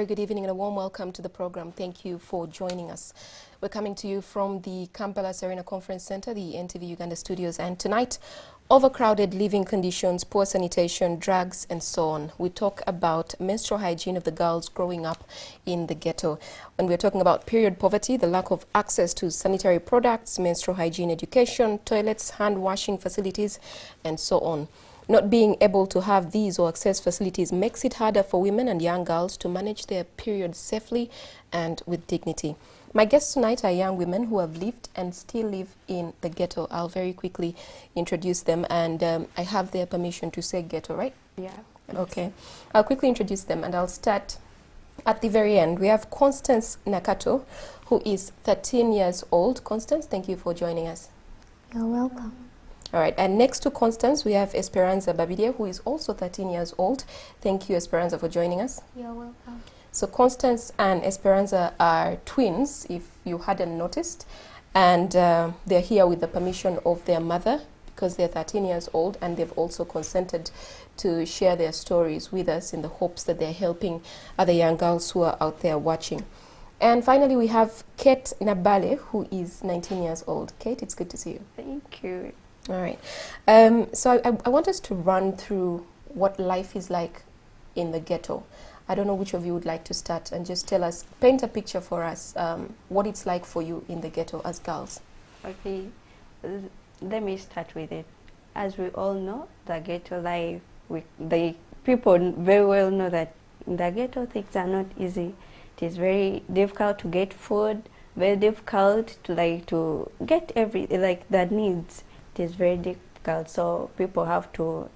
very good evening and a warm welcome to the program. Thank you for joining us. We're coming to you from the Kampala Serena Conference Center, the NTV Uganda studios, and tonight, overcrowded living conditions, poor sanitation, drugs, and so on. We talk about menstrual hygiene of the girls growing up in the ghetto. When we're talking about period poverty, the lack of access to sanitary products, menstrual hygiene education, toilets, hand washing facilities, and so on. Not being able to have these or access facilities makes it harder for women and young girls to manage their periods safely and with dignity. My guests tonight are young women who have lived and still live in the ghetto. I'll very quickly introduce them, and I have their permission to say ghetto, right? Yeah. Okay. I'll quickly introduce them, and I'll start at the very end. We have Constance Nakato, who is 13 years old. Constance, thank you for joining us. You're welcome. All right, and next to Constance, we have Esperanza Babide, who is also 13 years old. Thank you, Esperanza, for joining us. You're welcome. So Constance and Esperanza are twins, if you hadn't noticed, and they're here with the permission of their mother because they're 13 years old, and they've also consented to share their stories with us in the hopes that they're helping other young girls who are out there watching. And finally, we have Kate Nabale, who is 19 years old. Kate, it's good to see you. Thank you. All right. So I want us to run through what life is like in the ghetto. I don't know which of you would like to start and just tell us, paint a picture for us, what it's like for you in the ghetto as girls. Okay, let me start with it. As we all know, the ghetto life, the people very well know that in the ghetto things are not easy. It is very difficult to get food, very difficult to get the needs. It is very difficult, so people have to,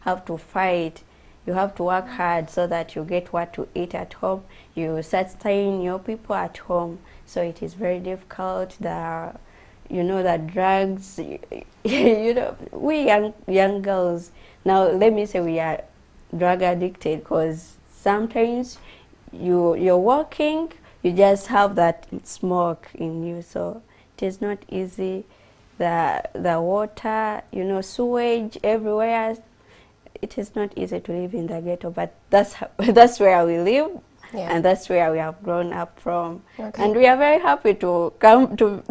have to fight. You have to work hard so that you get what to eat at home. You sustain your people at home. So it is very difficult. The drugs, we young girls, now let me say we are drug addicted because sometimes you're working, you just have that smoke in you. So it is not easy. The water, sewage everywhere. It is not easy to live in the ghetto, but that's where we live, and that's where we have grown up from. Okay. And we are very happy to come to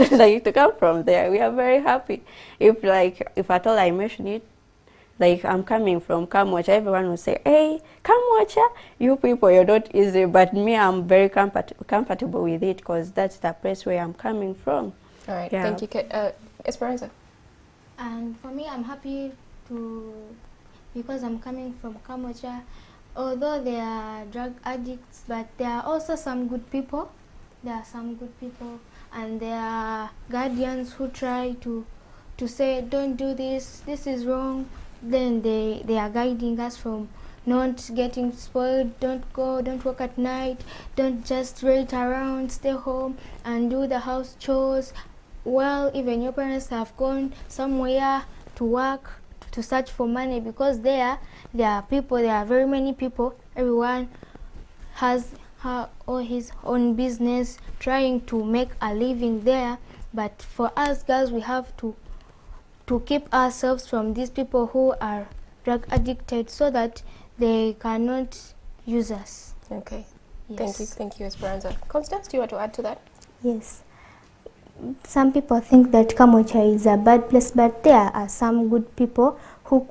come from there. We are very happy. If at all I mention it, I'm coming from Kamwacha, everyone will say, "Hey, Kamwacha, you people, you're not easy." But me, I'm very comfortable with it because that's the place where I'm coming from. All right, thank you, Esperanza. And for me, I'm happy because I'm coming from Kamwacha. Although they are drug addicts, but there are also some good people. There are some good people, and there are guardians who try to say, "Don't do this. This is wrong." Then they are guiding us from not getting spoiled. Don't go. Don't work at night. Don't just wait around. Stay home and do the house chores. Well, even your parents have gone somewhere to work, to search for money, because there are people, there are very many people. Everyone has her or his own business trying to make a living there. But for us girls, we have to keep ourselves from these people who are drug addicted so that they cannot use us. Okay. Yes. Thank you, Esperanza. Constance, do you want to add to that? Yes. Some people think that Kamwacha is a bad place, but there are some good people who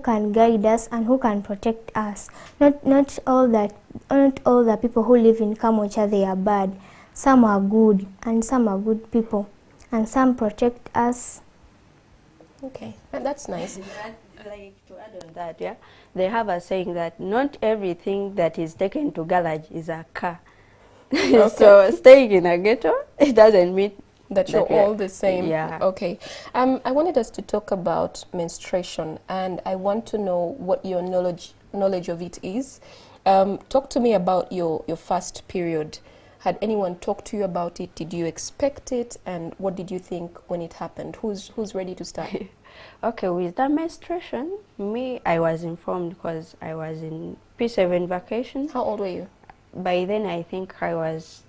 can guide us and who can protect us. Not all the people who live in Kamwacha they are bad. Some are good, and some are good people, and some protect us. Okay, and that's nice. To add on that, they have a saying that not everything that is taken to garage is a car. Okay. So staying in a ghetto, it doesn't mean that you're all the same. Yeah. Okay. I wanted us to talk about menstruation, and I want to know what your knowledge of it is. Talk to me about your first period. Had anyone talked to you about it? Did you expect it? And what did you think when it happened? Who's ready to start? Okay, with the menstruation, I was informed because I was in P7 vacation. How old were you? By then, I think I was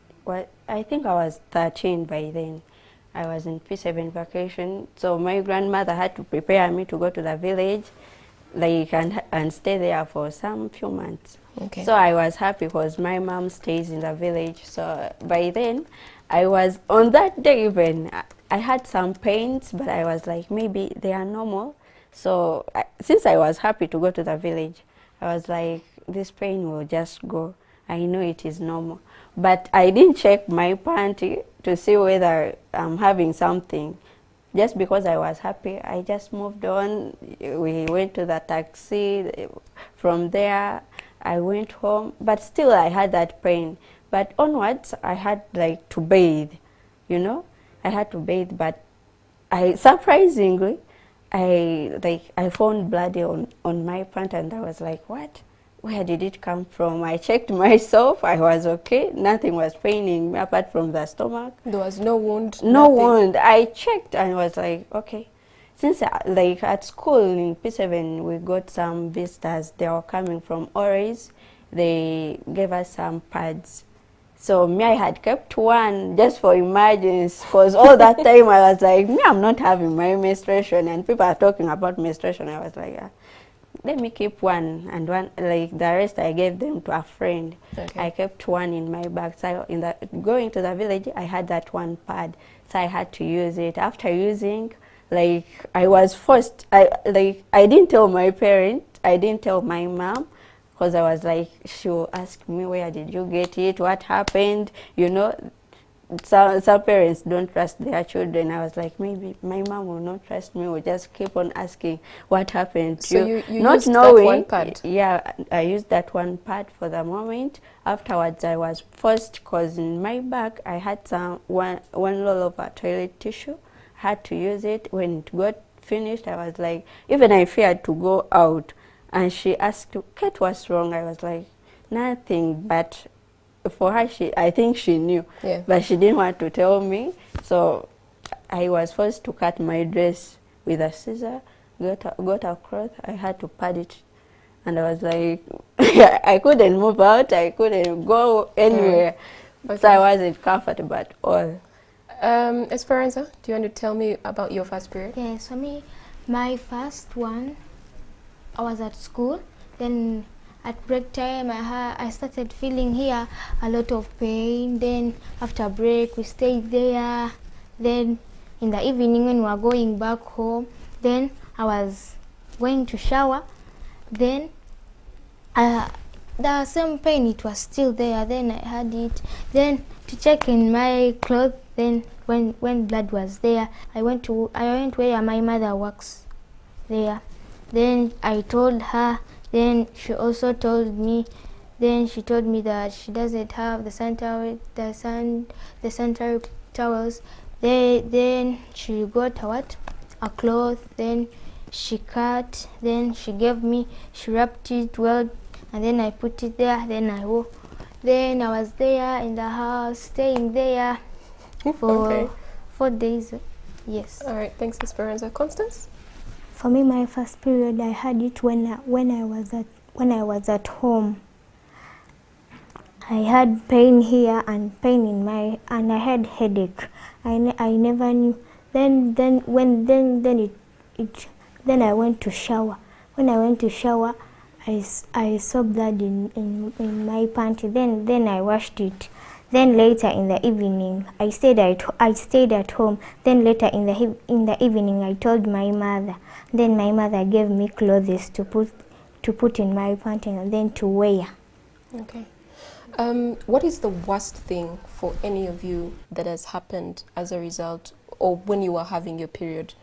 13 by then. I was in P7 vacation, so my grandmother had to prepare me to go to the village like and stay there for some few months. Okay. So I was happy because my mom stays in the village. So by then, I was on that day even. I had some pains, but I was like, maybe they are normal. So since I was happy to go to the village, I was like, this pain will just go. I know it is normal. But I didn't check my panty to see whether I'm having something. Just because I was happy, I just moved on. We went to the taxi. From there, I went home. But still, I had that pain. But onwards, I had like to bathe, you know. I had to bathe, but surprisingly, I found blood on my pant, and I was like, what? Where did it come from? I checked myself. I was okay. Nothing was paining me apart from the stomach. There was no wound? No nothing. wound. I checked and was like, okay. Since like at school in P7, we got some visitors. They were coming from Oris. They gave us some pads. So me, I had kept one just for emergency, because all that time I was like, me, I'm not having my menstruation, and people are talking about menstruation. I was like, let me keep one, and one, like the rest I gave them to a friend. Okay. I kept one in my bag. So going to the village, I had that one pad, so I had to use it. After using, like I was forced. I didn't tell my parent. I didn't tell my mom, because I was like, she will ask me, where did you get it? What happened? You know, some parents don't trust their children. I was like, maybe my mom will not trust me. Will just keep on asking what happened. So you not used knowing, that one pad? Yeah, I used that one pad for the moment. Afterwards, I was forced, because in my bag I had one roll of a toilet tissue. I had to use it. When it got finished, I was like, even I feared to go out. And she asked, Kate, what's wrong? I was like, nothing. But for her, I think she knew. Yeah. But she didn't want to tell me. So I was forced to cut my dress with a scissor, got a cloth. I had to pad it. And I was like, I couldn't move out. I couldn't go anywhere. Okay. So I wasn't comfortable at all. Esperanza, do you want to tell me about your first period? Yes, for me, my first one, I was at school. Then at break time, I started feeling here a lot of pain. Then after break, we stayed there. Then in the evening, when we were going back home, then I was going to shower. Then the same pain, it was still there. Then I had it. Then to check in my clothes. Then when blood was there, I went where my mother works there. Then I told her. Then she also told me. Then she told me that she doesn't have the sanitary towels. Then she got a cloth. Then she cut. Then she gave me. She wrapped it well, and then I put it there. Then I wore. Then I was there in the house, staying there for 4 days. Yes. All right. Thanks, Esperanza. Constance? For me, my first period, I had it when I was at home. I had pain here and pain in and I had headache. I never knew. Then I went to shower. When I went to shower, I saw blood in my panty. Then I washed it. Then later in the evening, I stayed at home. Then later in the evening, I told my mother. Then my mother gave me clothes to put in my panty and then to wear. Okay. What is the worst thing for any of you that has happened as a result, or when you were having your period?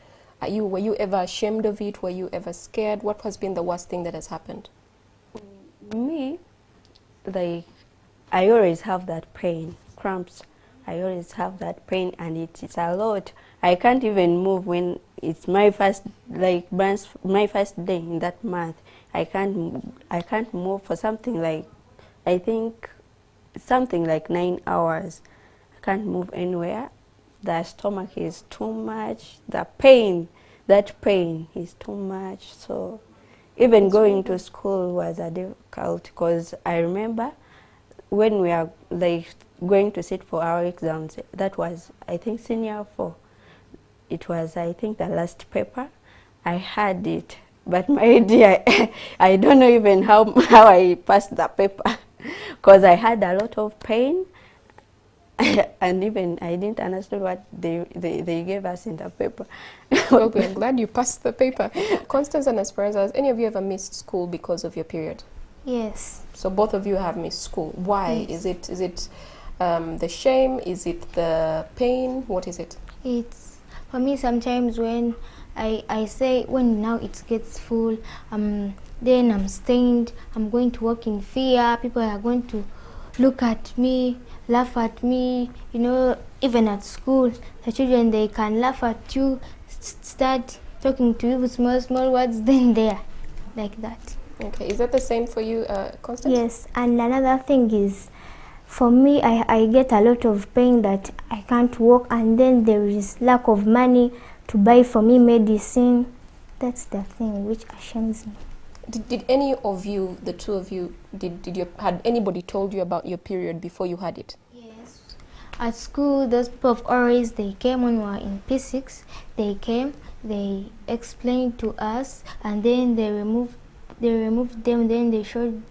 Were you ever ashamed of it? Were you ever scared? What has been the worst thing that has happened? Me, like, I always have that pain, cramps. I always have that pain, and it's a lot. I can't even move when it's my first day in that month. I can't move for something like, I think, something like 9 hours. I can't move anywhere. The stomach is too much. That pain is too much. So even going to school was a difficult, because I remember when we are like going to sit for our exams, that was, I think, senior 4. It was, I think, the last paper. I had it But my dear, I don't know even how I passed the paper because I had a lot of pain. And even I didn't understand what they gave us in the paper. Well, I'm glad you passed the paper. Constance and Esperanza, has any of you ever missed school because of your period? Yes. So both of you have missed school. Why? Yes. Is it the shame? Is it the pain? What is it? It's for me sometimes when I say when now it gets full, then I'm stained, I'm going to work in fear, people are going to look at me, laugh at me, you know, even at school, the children, they can laugh at you, start talking to you with small words, then there, like that. Okay, is that the same for you, Constance? Yes, and another thing is, for me, I get a lot of pain that I can't walk, and then there is lack of money to buy for me medicine. That's the thing which ashames me. Did any of you, the two of you, had anybody told you about your period before you had it? Yes. At school, those people of Oris, they came when we were in P6. They came, they explained to us, and then they removed them. Then they showed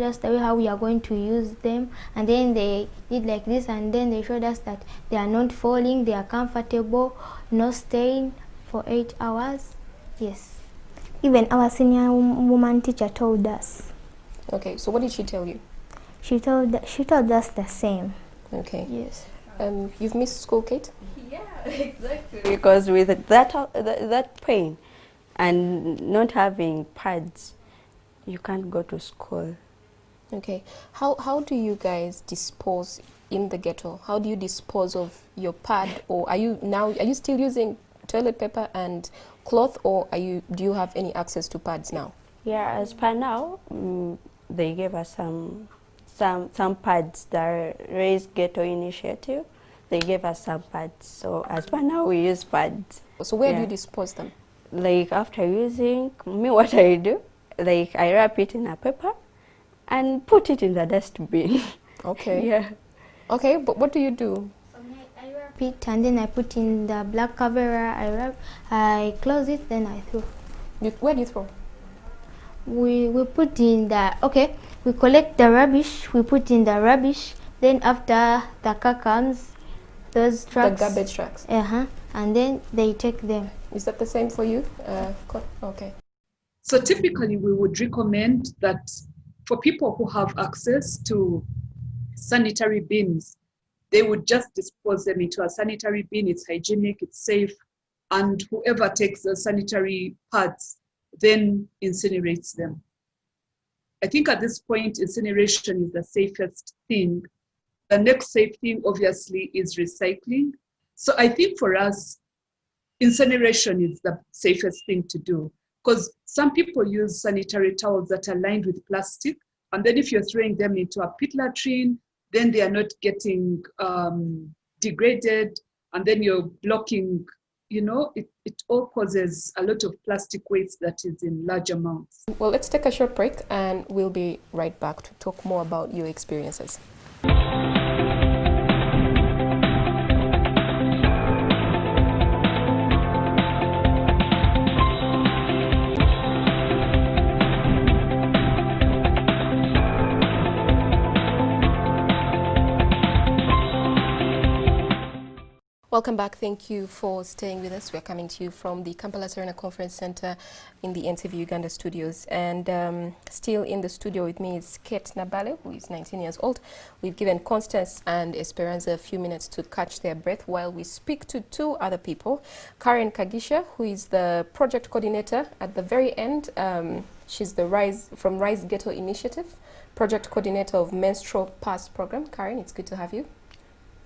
us the way how we are going to use them, and then they did like this, and then they showed us that they are not falling, they are comfortable, no staying for 8 hours. Yes. Even our senior woman teacher told us. Okay, so what did she tell you? She told us the same. Okay. Yes. You've missed school, Kate? Yeah, exactly. Because with that pain and not having pads, you can't go to school. Okay. How do you guys dispose in the ghetto? How do you dispose of your pad, or are you still using toilet paper and cloth, or do you have any access to pads now? Yeah, as per now, they gave us some pads, the Raise Ghetto initiative. They gave us some pads. So as per now, we use pads. So where do you dispose them? Like after using, what I do, like I wrap it in a paper and put it in the dustbin. Okay. Yeah. Okay, but what do you do? I wrap it and then I put in the black cover. I close it, then I throw. Where do you throw? We put in the we collect the rubbish. We put in the rubbish. Then after the car comes, those trucks. The garbage trucks. And then they take them. Is that the same for you? Okay. So typically we would recommend that for people who have access to sanitary bins, they would just dispose them into a sanitary bin. It's hygienic, it's safe, and whoever takes the sanitary pads then incinerates them. I think at this point, incineration is the safest thing. The next safe thing, obviously, is recycling. So I think for us, incineration is the safest thing to do, because some people use sanitary towels that are lined with plastic, and then if you're throwing them into a pit latrine, then they are not getting degraded, and then you're blocking, it all causes a lot of plastic waste that is in large amounts. Well, let's take a short break and we'll be right back to talk more about your experiences. Welcome back. Thank you for staying with us. We're coming to you from the Kampala Serena Conference Center in the NTV Uganda studios. And still in the studio with me is Kate Nabale, who is 19 years old. We've given Constance and Esperanza a few minutes to catch their breath while we speak to two other people. Karen Kagisha, who is the project coordinator at the very end. She's the Rise Ghetto Initiative, project coordinator of Menstrual Pass program. Karen, it's good to have you.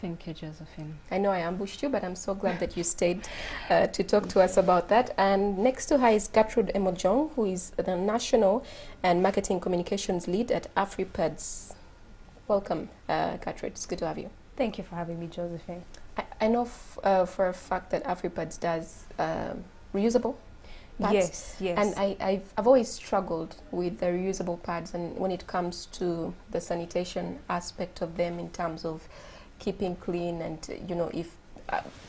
Thank you, Josephine. I know I ambushed you, but I'm so glad that you stayed to talk to us about that. And next to her is Gertrude Emojong, who is the National and Marketing Communications Lead at AfriPads. Welcome, Gertrude. It's good to have you. Thank you for having me, Josephine. I know for a fact that AfriPads does reusable pads. Yes. And I've always struggled with the reusable pads, and when it comes to the sanitation aspect of them in terms of keeping clean, and if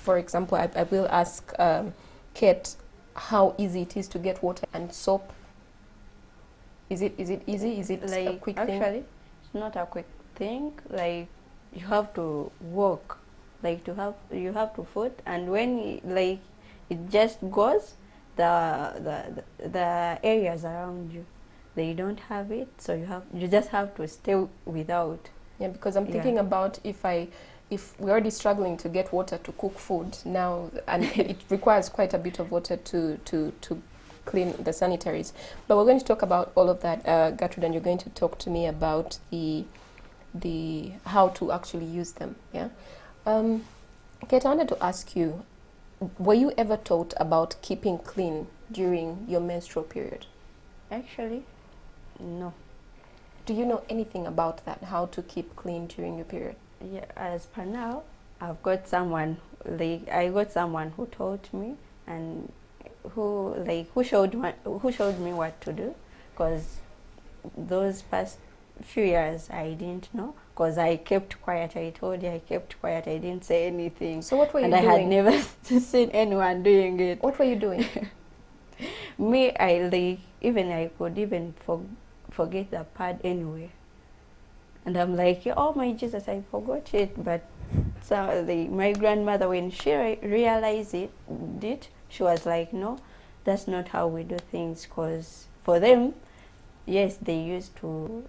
for example I will ask Kate, how easy it is to get water and soap? Is it easy? Is it Like, a quick thing? actually, it's not a quick thing. Like, you have to walk, like you have to foot, and when like it just goes, the areas around you, they don't have it, so you just have to stay without. Yeah, because I'm thinking about if we're already struggling to get water to cook food now, and it requires quite a bit of water to clean the sanitaries. But we're going to talk about all of that, Gertrude, and you're going to talk to me about the how to actually use them. Yeah. Kate, I wanted to ask you, were you ever taught about keeping clean during your menstrual period? Actually, no. Do you know anything about that, how to keep clean during your period? Yeah, as per now, I've got someone, like, I got someone who taught me, and who showed me what to do, because those past few years I didn't know, because I kept quiet. I told you I kept quiet. I didn't say anything. So what were you and doing? I had never seen anyone doing it. What were you doing? Me, I could even forget the pad anyway. And I'm like, oh my Jesus, I forgot it. But so my grandmother, when she realized it, she was like, no, that's not how we do things. Because for them, yes, they used to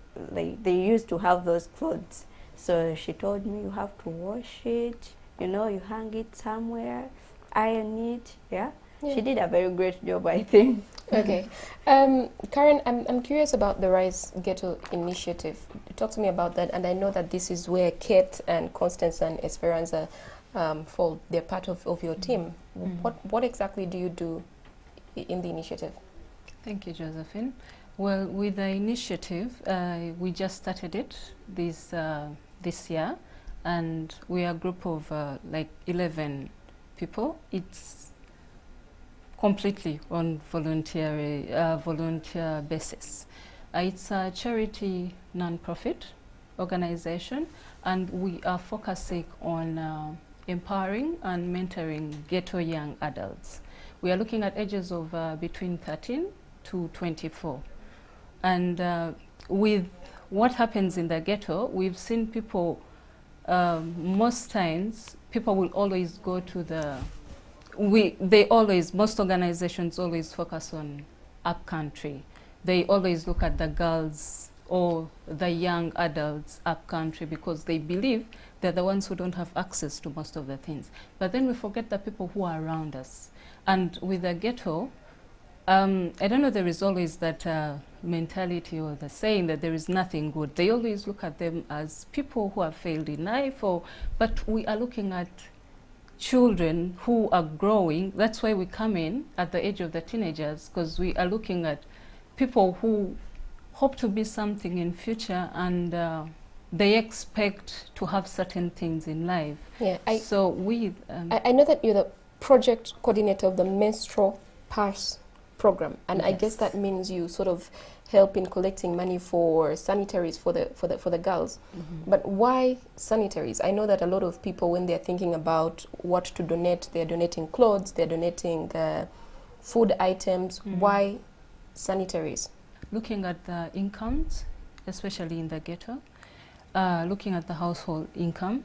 have those clothes. So she told me, you have to wash it, you hang it somewhere, iron it. Yeah. She did a very great job, I think. Okay. Karen, I'm curious about the Rise Ghetto initiative. Talk to me about that. And I know that this is where Kate and Constance and Esperanza fall. They're part of your team. What exactly do you do in the initiative? Thank you, Josephine. Well, with the initiative, we just started it this year, and we are a group of like 11 people. It's completely on volunteer basis. It's a charity non-profit organization, and we are focusing on empowering and mentoring ghetto young adults. We are looking at ages of between 13 to 24. And with what happens in the ghetto, we've seen people, most times, people will always go to most organizations always focus on upcountry. They always look at the girls or the young adults upcountry because they believe they're the ones who don't have access to most of the things. But then we forget the people who are around us. And with the ghetto, I don't know, there is always that mentality or the saying that there is nothing good. They always look at them as people who have failed in life, but we are looking at children who are growing. That's why we come in at the age of the teenagers, because we are looking at people who hope to be something in future, and they expect to have certain things in life. Yeah, I know that you're the project coordinator of the Menstrual Pass program, and Yes. I guess that means you sort of help in collecting money for sanitaries for the girls. But why sanitaries? I know that a lot of people, when they're thinking about what to donate, they're donating clothes, they're donating food items. Why sanitaries? Looking at the incomes, especially in the ghetto, looking at the household income,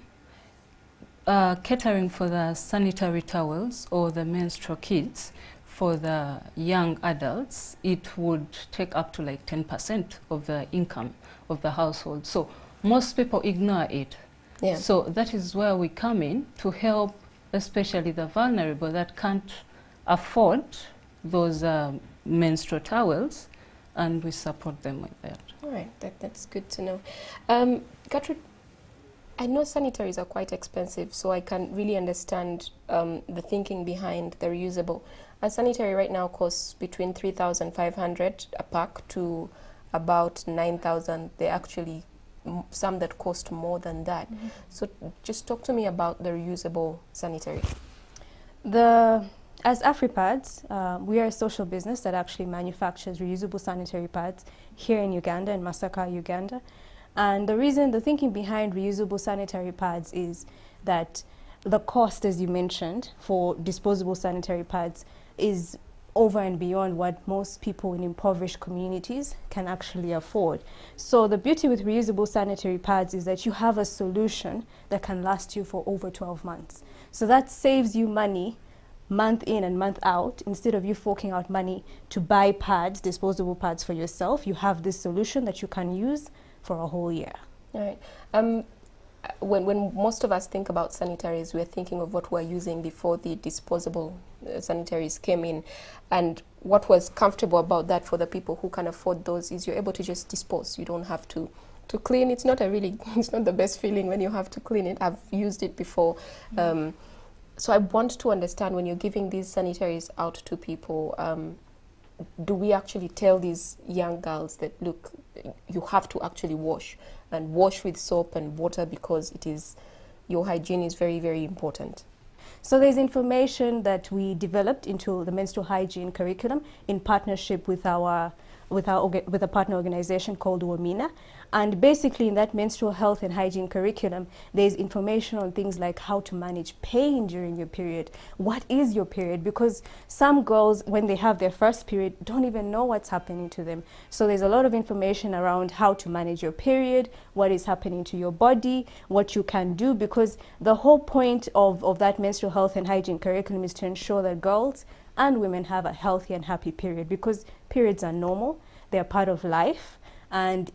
catering for the sanitary towels or the menstrual kits for the young adults, it would take up to like 10% of the income of the household. So most people ignore it. Yeah. So that is where we come in to help, especially the vulnerable that can't afford those menstrual towels, and we support them with that. All right, that's good to know. Gertrude, I know sanitaries are quite expensive, so I can really understand the thinking behind the reusable. A sanitary right now costs between 3,500 a pack to about 9,000. There are actually some that cost more than that. So just talk to me about the reusable sanitary. As AfriPads, we are a social business that actually manufactures reusable sanitary pads here in Uganda, in Masaka, Uganda. And the thinking behind reusable sanitary pads is that the cost, as you mentioned, for disposable sanitary pads is over and beyond what most people in impoverished communities can actually afford. So the beauty with reusable sanitary pads is that you have a solution that can last you for over 12 months. So that saves you money month in and month out. Instead of you forking out money to buy pads, disposable pads for yourself, you have this solution that you can use for a whole year. All right. When most of us think about sanitaries, we're thinking of what we're using before the disposable sanitaries came in. And what was comfortable about that for the people who can afford those is you're able to just dispose. You don't have to clean. It's not the best feeling when you have to clean it. I've used it before. So I want to understand, when you're giving these sanitaries out to people, do we actually tell these young girls that, look, you have to actually wash with soap and water because your hygiene is very, very important? So there's information that we developed into the menstrual hygiene curriculum in partnership with a partner organization called WOMINA. And basically in that menstrual health and hygiene curriculum, there's information on things like how to manage pain during your period. What is your period? Because some girls, when they have their first period, don't even know what's happening to them. So there's a lot of information around how to manage your period, what is happening to your body, what you can do, because the whole point of that menstrual health and hygiene curriculum is to ensure that girls and women have a healthy and happy period, because periods are normal, they're part of life, and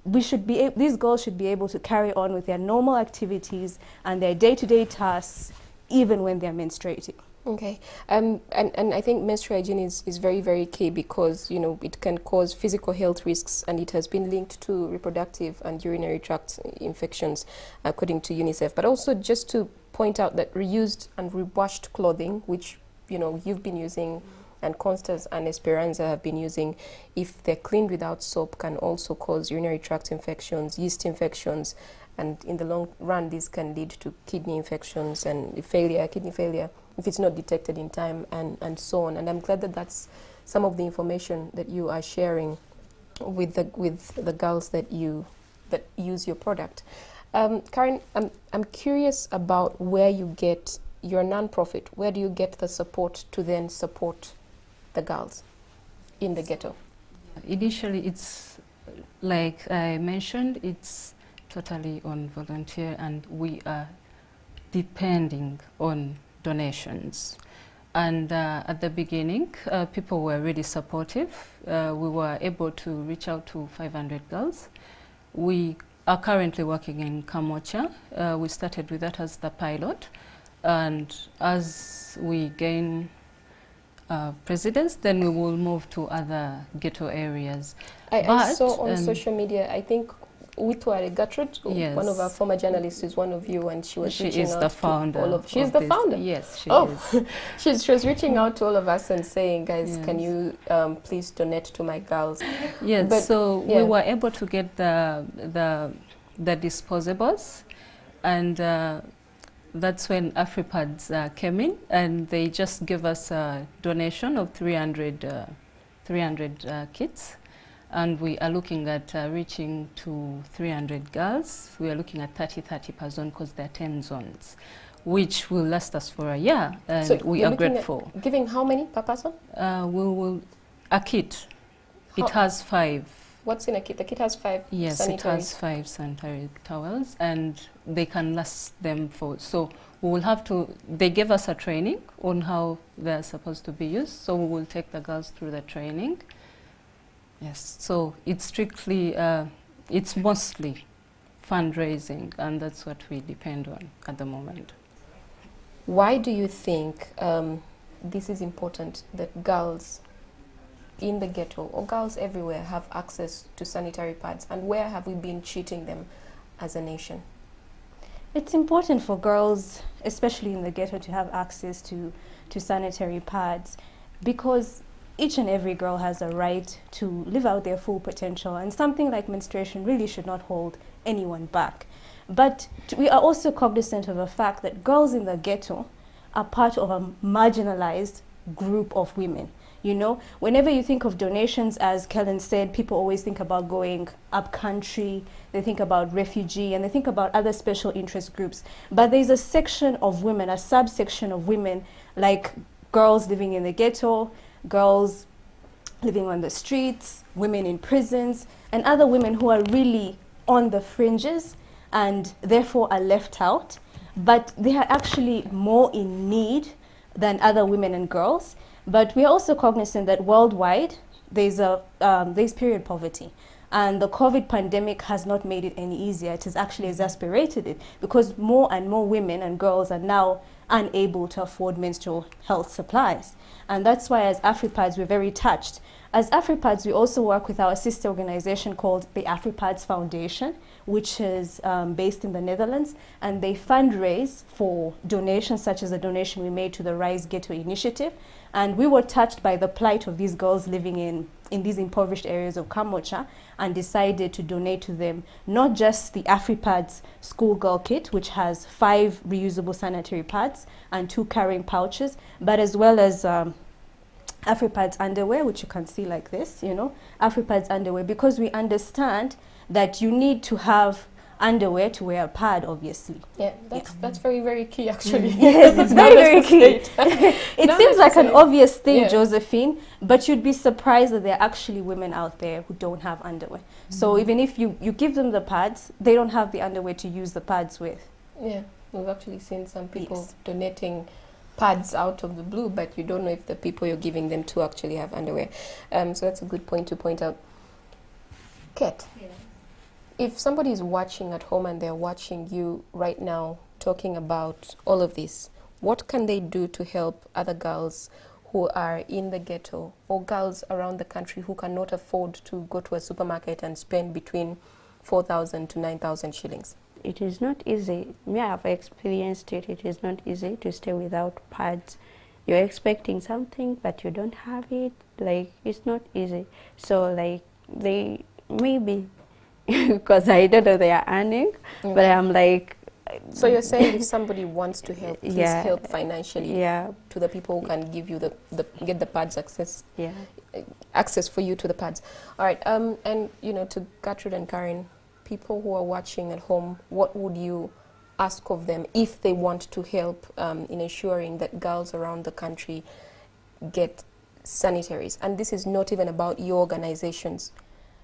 these girls should be able to carry on with their normal activities and their day-to-day tasks even when they're menstruating. Okay, and I think menstrual hygiene is very, very key, because it can cause physical health risks, and it has been linked to reproductive and urinary tract infections according to UNICEF. But also just to point out that reused and rewashed clothing, which you've been using and Constance and Esperanza have been using, if they're cleaned without soap, can also cause urinary tract infections, yeast infections, and in the long run this can lead to kidney infections and kidney failure if it's not detected in time, and so on. And I'm glad that that's some of the information that you are sharing with the girls that use your product. Karen, I'm curious about where you get your non-profit. Where do you get the support to then support the girls in the ghetto? Initially, it's like I mentioned, it's totally on volunteer, and we are depending on donations. And at the beginning, people were really supportive. We were able to reach out to 500 girls. We are currently working in Kamocha. We started with that as the pilot. And as we gain precedence, then we will move to other ghetto areas. I saw on social media, I think Uitware Gertrude, yes, one of our former journalists, is one of you, and she was reaching out to all of. She's the founder. Yes, she is. She was reaching out to all of us and saying, guys, yes, can you please donate to my girls? Yes. But, so we were able to get the disposables, and that's when AfriPads came in, and they just gave us a donation of 300 kits. And we are looking at reaching to 300 girls. We are looking at 30 per zone, because there are 10 zones, which will last us for a year. And so we are grateful. Giving how many per person? A kit. It has 5. What's in a kit? The kit has 5 Yes, sanitary. It has 5 sanitary towels, and they can last them for. So we will have to. They gave us a training on how they are supposed to be used. So we will take the girls through the training. Yes, so it's strictly, it's mostly fundraising, and that's what we depend on at the moment. Why do you think this is important, that girls in the ghetto, or girls everywhere, have access to sanitary pads, and where have we been cheating them as a nation? It's important for girls, especially in the ghetto, to have access to sanitary pads, because each and every girl has a right to live out their full potential, and something like menstruation really should not hold anyone back. But we are also cognizant of the fact that girls in the ghetto are part of a marginalized group of women. Whenever you think of donations, as Kellen said, people always think about going up country, they think about refugee, and they think about other special interest groups. But there's a section of women, a subsection of women, like girls living in the ghetto, girls living on the streets, women in prisons, and other women who are really on the fringes and therefore are left out, but they are actually more in need than other women and girls. But we are also cognizant that worldwide there's period poverty. And the COVID pandemic has not made it any easier. It has actually exacerbated it, because more and more women and girls are now unable to afford menstrual health supplies. And that's why as AfriPads, we're very touched. As AfriPads, we also work with our sister organization called the AfriPads Foundation, which is based in the Netherlands, and they fundraise for donations such as the donation we made to the Rise Ghetto initiative. And we were touched by the plight of these girls living in these impoverished areas of Kambodscha, and decided to donate to them not just the AfriPads schoolgirl kit, which has 5 reusable sanitary pads and 2 carrying pouches, but as well as AfriPads underwear, which you can see like this, you know, AfriPads underwear, because we understand that you need to have underwear to wear a pad, obviously. Yeah, that's very, very key, actually. Yes, it's very, very key. It seems like an obvious thing, yeah. Josephine, but you'd be surprised that there are actually women out there who don't have underwear. So even if you give them the pads, they don't have the underwear to use the pads with. Yeah, we've actually seen some people donating pads out of the blue, but you don't know if the people you're giving them to actually have underwear. So that's a good point to point out. Kat, if somebody is watching at home and they're watching you right now talking about all of this, what can they do to help other girls who are in the ghetto, or girls around the country who cannot afford to go to a supermarket and spend between 4,000 to 9,000 shillings? It is not easy. Me, I've experienced it. It is not easy to stay without pads. You're expecting something, but you don't have it. Like, it's not easy. So, like, they maybe, because I don't know they are earning, but I'm like... So you're saying if somebody wants to help, please Yeah. help financially to the people who can give you get the pads access for you to the pads. All right, and you know, to Gertrude and Karen, people who are watching at home, what would you ask of them if they want to help in ensuring that girls around the country get sanitaries? And this is not even about your organizations.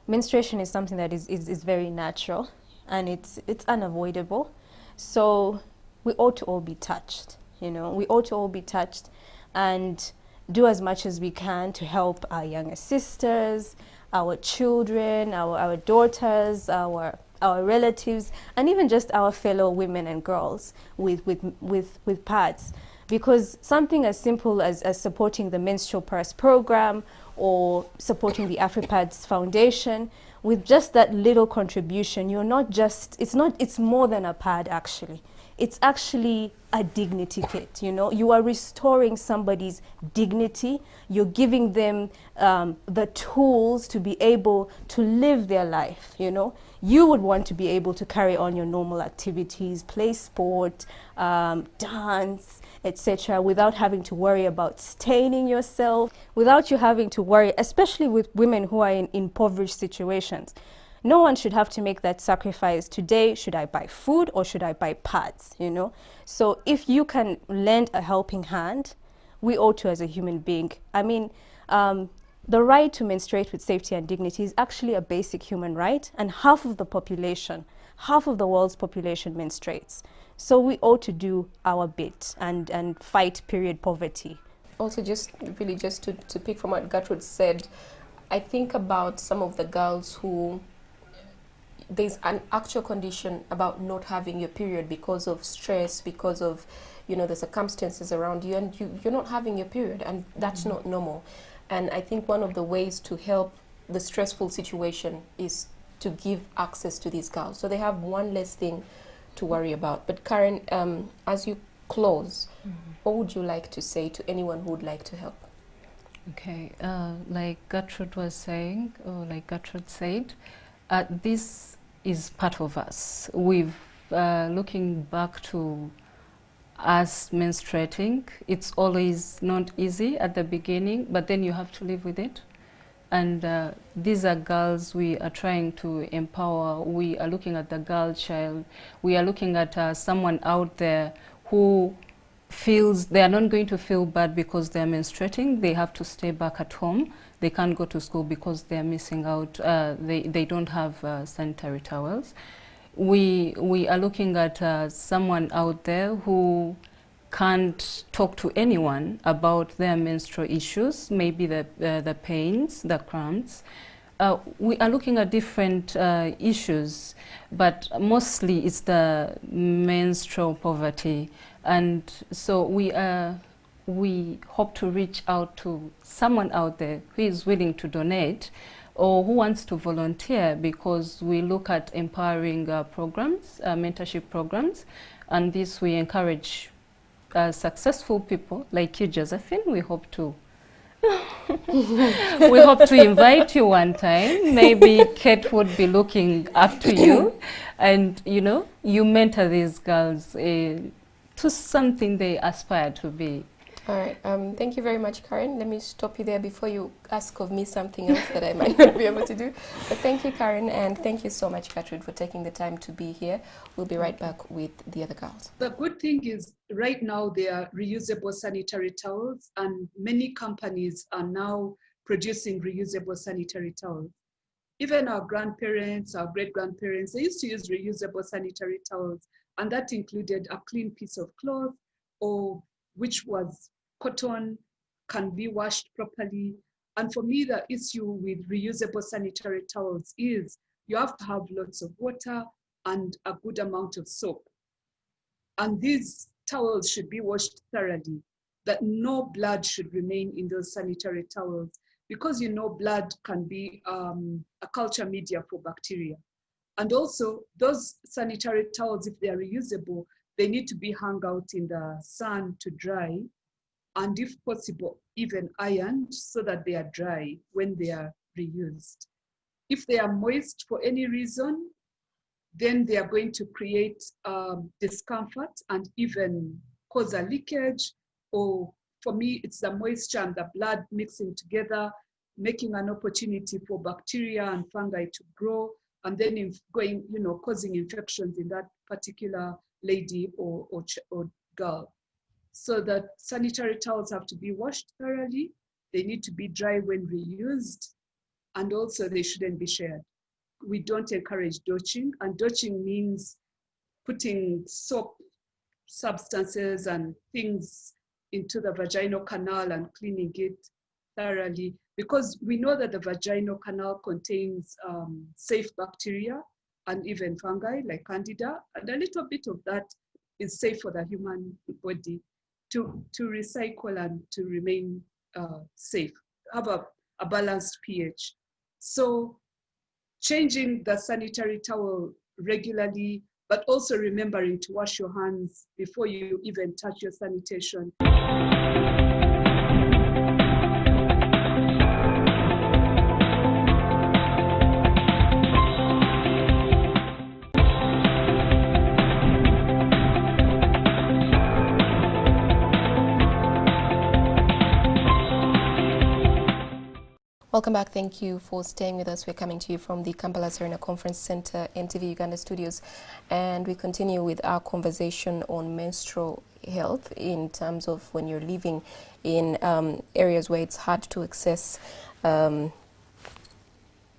Menstruation is something that is very natural, and it's unavoidable. So we ought to all be touched, you know. We ought to all be touched and do as much as we can to help our younger sisters, our children, our daughters, our relatives, and even just our fellow women and girls with pads. Because something as simple as supporting the Menstrual Purse program or supporting the AfriPads Foundation, with just that little contribution, you're not just, it's more than a pad actually. It's actually a dignity kit, you know. You are restoring somebody's dignity. You're giving them the tools to be able to live their life, you know. You would want to be able to carry on your normal activities, play sport, dance, etc., without having to worry about staining yourself, without you having to worry, especially with women who are in impoverished situations. No one should have to make that sacrifice. Today, should I buy food or should I buy pads, you know? So if you can lend a helping hand, we ought to as a human being. I mean, the right to menstruate with safety and dignity is actually a basic human right, and half of the population, half of the world's population menstruates. So we ought to do our bit and fight period poverty. Also, just to pick from what Gertrude said, I think about some of the girls who there's an actual condition about not having your period because of stress, because of, you know, the circumstances around you, and you're not having your period, and that's not normal. And I think one of the ways to help the stressful situation is to give access to these girls, so they have one less thing to worry about. But Karen, as you close, what would you like to say to anyone who would like to help? Okay, like Gertrude was saying, or like Gertrude said, this is part of us. We've looking back to us menstruating, it's always not easy at the beginning, but then you have to live with it. And these are girls we are trying to empower. We are looking at the girl child. We are looking at someone out there who they are not going to feel bad because they are menstruating. They have to stay back at home. They can't go to school because they are missing out. They don't have sanitary towels. We are looking at someone out there who can't talk to anyone about their menstrual issues, maybe the pains, the cramps. We are looking at different issues, but mostly it's the menstrual poverty. And so we hope to reach out to someone out there who is willing to donate or who wants to volunteer, because we look at empowering programs, mentorship programs, and this we encourage successful people like you, Josephine. We hope to we hope to invite you one time. Maybe Kate would be looking up to you, and you mentor these girls to something they aspire to be. All right. Thank you very much, Karen. Let me stop you there before you ask of me something else that I might not be able to do. But thank you, Karen, and thank you so much, Gertrude, for taking the time to be here. We'll be right back with the other girls. The good thing is right now there are reusable sanitary towels, and many companies are now producing reusable sanitary towels. Even our grandparents, our great-grandparents, they used to use reusable sanitary towels, and that included a clean piece of cloth, or which was cotton, can be washed properly. And for me, the issue with reusable sanitary towels is you have to have lots of water and a good amount of soap. And these towels should be washed thoroughly, that no blood should remain in those sanitary towels, because blood can be a culture media for bacteria. And also those sanitary towels, if they are reusable, they need to be hung out in the sun to dry, and if possible, even ironed so that they are dry when they are reused. If they are moist for any reason, then they are going to create discomfort and even cause a leakage, or for me, it's the moisture and the blood mixing together, making an opportunity for bacteria and fungi to grow, and then causing infections in that particular lady or girl. So that sanitary towels have to be washed thoroughly. They need to be dry when reused, and also they shouldn't be shared. We don't encourage douching, and douching means putting soap substances and things into the vaginal canal and cleaning it thoroughly, because we know that the vaginal canal contains safe bacteria and even fungi like Candida, and a little bit of that is safe for the human body to recycle and to remain safe, have a balanced pH. So changing the sanitary towel regularly, but also remembering to wash your hands before you even touch your sanitation. Welcome back. Thank you for staying with us. We're coming to you from the Kampala Serena Conference Center, NTV Uganda Studios, and we continue with our conversation on menstrual health in terms of when you're living in areas where it's hard to access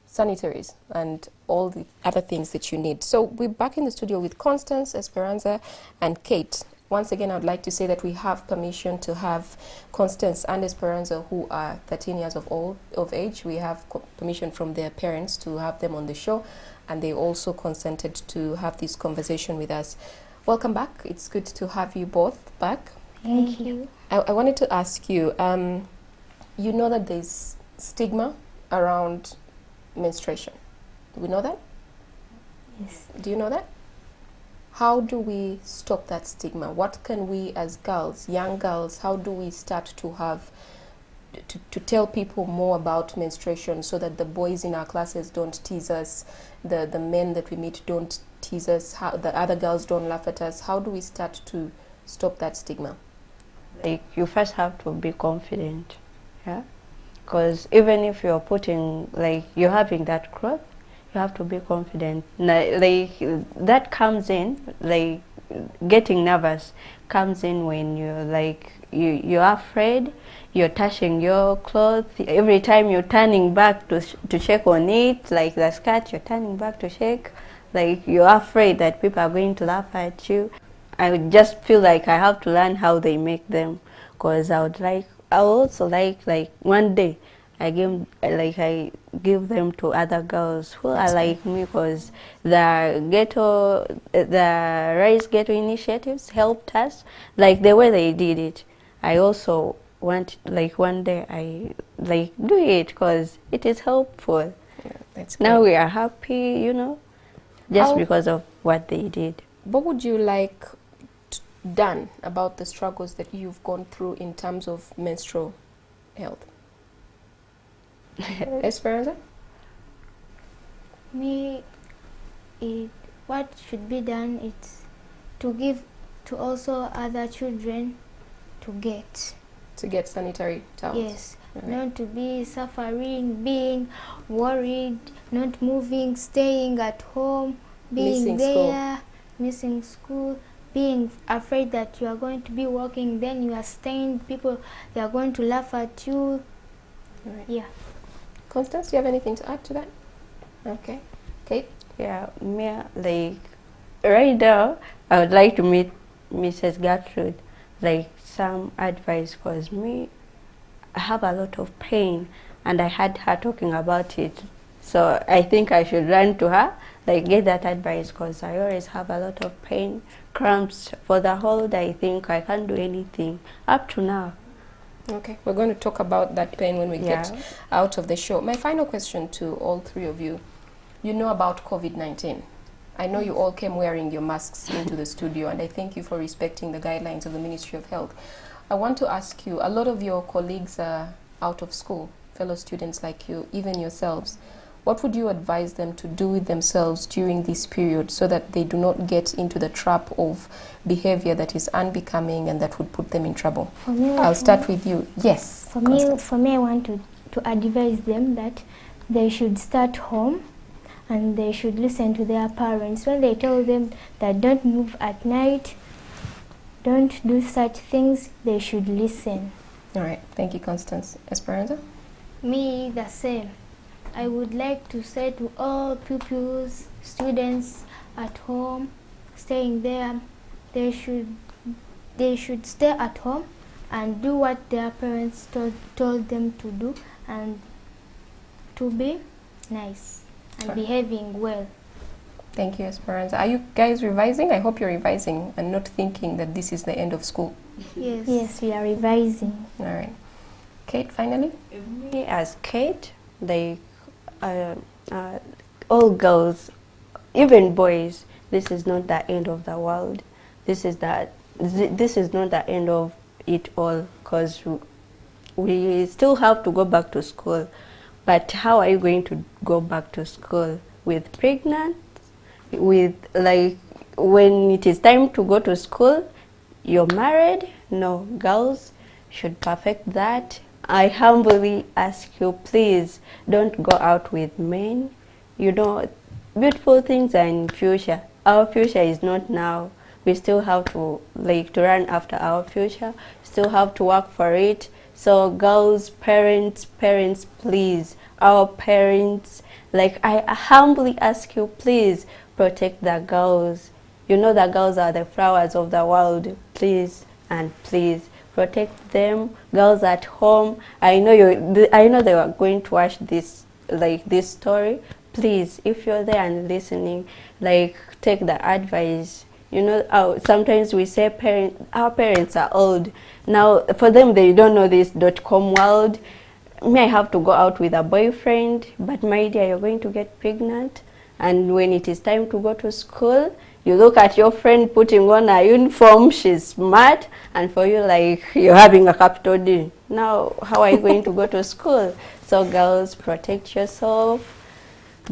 sanitaries and all the other things that you need. So we're back in the studio with Constance, Esperanza, and Kate. Once again, I'd like to say that we have permission to have Constance and Esperanza, who are 13 years of age. We have permission from their parents to have them on the show, and they also consented to have this conversation with us. Welcome back. It's good to have you both back. Thank you. I wanted to ask you, you know that there's stigma around menstruation. Do we know that? Yes. Do you know that? How do we stop that stigma? What can we as girls, young girls, how do we start to have, to tell people more about menstruation so that the boys in our classes don't tease us, the men that we meet don't tease us, how the other girls don't laugh at us? How do we start to stop that stigma? Like, you first have to be confident, yeah? Because even if you're putting, like, you're having that cloth, you have to be confident. Like, that comes in, like, getting nervous comes in when you're like, you're afraid, you're touching your clothes. Every time you're turning back to check on it, like the skirt, you're turning back to check. Like, you're afraid that people are going to laugh at you. I would just feel like I have to learn how they make them, because I would also like one day I give them to other girls who are like me, because the Rise Ghetto initiatives helped us, like the way they did it. I also want, like, one day I do it, because it is helpful. Yeah, that's Now great. we are happy, you know, just because of what they did. What would you like done about the struggles that you've gone through in terms of menstrual health? Esperanza? What should be done is to give to also other children to get. To get sanitary towels? Yes. Right. Not to be suffering, being worried, not moving, staying at home, being missing school, being afraid that you are going to be working, then you are stained, people, they are going to laugh at you. Right. Yeah. Constance, do you have anything to add to that? Okay. Kate? Yeah, me, like, right now, I would like to meet Mrs. Gertrude, like, some advice, because me, I have a lot of pain, and I had her talking about it. So I think I should run to her, like, get that advice, because I always have a lot of pain, cramps for the whole day. I think I can't do anything up to now. Okay, we're going to talk about that pain when we get out of the show. My final question to all three of you. You know about COVID-19. I know you all came wearing your masks into the studio, and I thank you for respecting the guidelines of the Ministry of Health. I want to ask you, a lot of your colleagues are out of school, fellow students like you, even yourselves. What would you advise them to do with themselves during this period so that they do not get into the trap of behavior that is unbecoming and that would put them in trouble? For me, I'll start with you. Yes. For me, I want to advise them that they should start home and they should listen to their parents. When they tell them that don't move at night, don't do such things, they should listen. All right. Thank you, Constance. Esperanza? Me, the same. I would like to say to all pupils, students at home, staying there, they should stay at home and do what their parents told them to do, and to be nice and behaving well. Thank you, Esperanza. Are you guys revising? I hope you're revising and not thinking that this is the end of school. Yes. Yes, we are revising. All right. Kate, finally? Me, as Kate, like, all girls, even boys, this is not the end of the world. This is not the end of it all, because we still have to go back to school. But how are you going to go back to school? With pregnant? With, like, when it is time to go to school, you're married? No, girls should perfect that. I humbly ask you, please don't go out with men. You know, beautiful things are in future. Our future is not now. We still have to, like, to run after our future. Still have to work for it. So girls, parents, please, our parents, like, I humbly ask you, please protect the girls. You know, the girls are the flowers of the world. Please and please protect them. Girls at home, I know they were going to watch this, like, this story. Please, if you're there and listening, like, take the advice. You know, sometimes we say our parents are old. Now, for them, they don't know this .com world. Me, I have to go out with a boyfriend, but my dear, you're going to get pregnant. And when it is time to go to school, you look at your friend putting on a uniform, she's smart, and for you, like, you're having a capital D. Now, how are you going to go to school? So girls, protect yourself.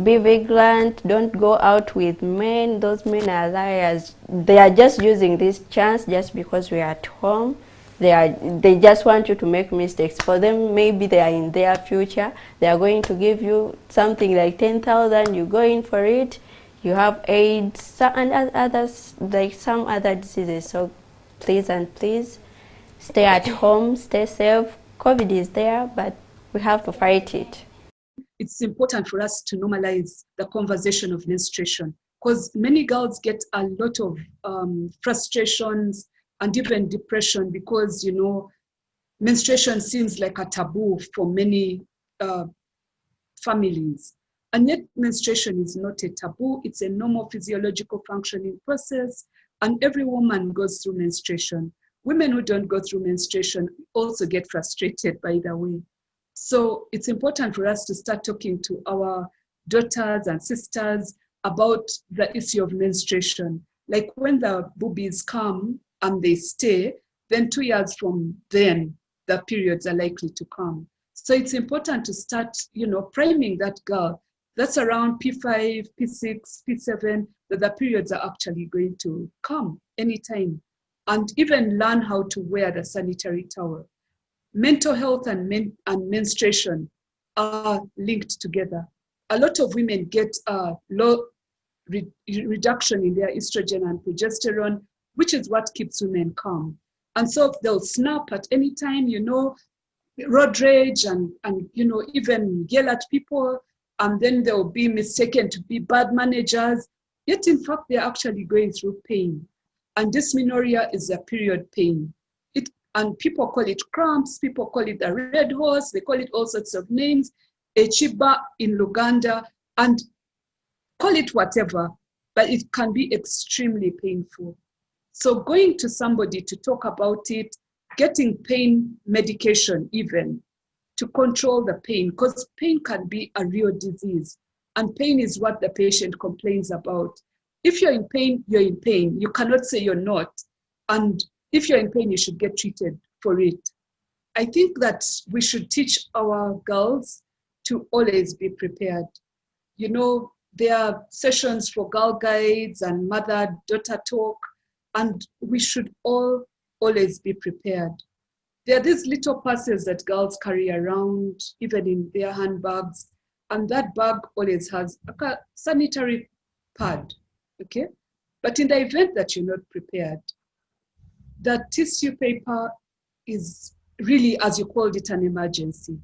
Be vigilant. Don't go out with men. Those men are liars. They are just using this chance just because we are at home. They just want you to make mistakes. For them, maybe they are in their future. They are going to give you something like 10,000. You go in for it. you have AIDS and others, like some other diseases. So please and please stay at home, stay safe. COVID is there, but we have to fight it. It's important for us to normalize the conversation of menstruation, because many girls get a lot of frustrations and even depression because, you know, menstruation seems like a taboo for many families. And yet menstruation is not a taboo. It's a normal physiological functioning process, and every woman goes through menstruation. Women who don't go through menstruation also get frustrated, by the way. So it's important for us to start talking to our daughters and sisters about the issue of menstruation. Like when the boobies come and they stay, then 2 years from then, the periods are likely to come. So it's important to start, you know, priming that girl. That's around P5, P6, P7, that the periods are actually going to come anytime. And even learn how to wear the sanitary towel. Mental health and menstruation are linked together. A lot of women get a low reduction in their estrogen and progesterone, which is what keeps women calm. And so they'll snap at any time, you know, road rage and you know, even yell at people, and then they'll be mistaken to be bad managers. Yet in fact, they're actually going through pain. And dysmenorrhea is a period pain. And people call it cramps, people call it the red horse, they call it all sorts of names, Echiba in Luganda, and call it whatever, but it can be extremely painful. So going to somebody to talk about it, getting pain medication even to control the pain, because pain can be a real disease, and pain is what the patient complains about. If you're in pain, you're in pain. You cannot say you're not. And if you're in pain, you should get treated for it. I think that we should teach our girls to always be prepared. You know, there are sessions for girl guides and mother-daughter talk, and we should all always be prepared. There are these little purses that girls carry around, even in their handbags, and that bag always has a sanitary pad, okay? But in the event that you're not prepared, the tissue paper is really, as you called it, an emergency.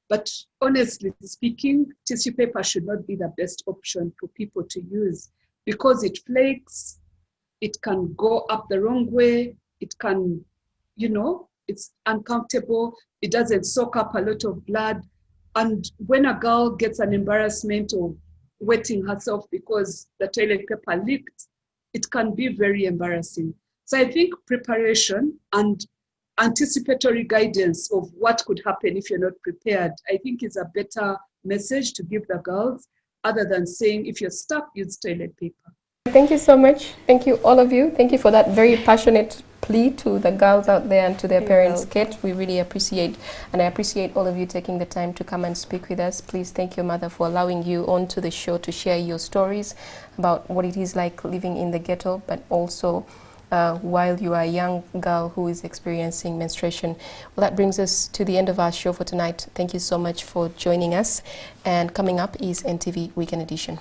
But honestly speaking, tissue paper should not be the best option for people to use because it flakes, it can go up the wrong way, it can, you know, it's uncomfortable, it doesn't soak up a lot of blood. And when a girl gets an embarrassment of wetting herself because the toilet paper leaked, it can be very embarrassing. So I think preparation and anticipatory guidance of what could happen if you're not prepared, I think is a better message to give the girls, other than saying if you're stuck, use toilet paper. Thank you so much. Thank you, all of you. Thank you for that very passionate plea to the girls out there and to their parents. Kate, we really appreciate, and I appreciate all of you taking the time to come and speak with us. Please thank your mother for allowing you onto the show to share your stories about what it is like living in the ghetto, but also while you are a young girl who is experiencing menstruation. Well, that brings us to the end of our show for tonight. Thank you so much for joining us. And coming up is NTV Weekend Edition.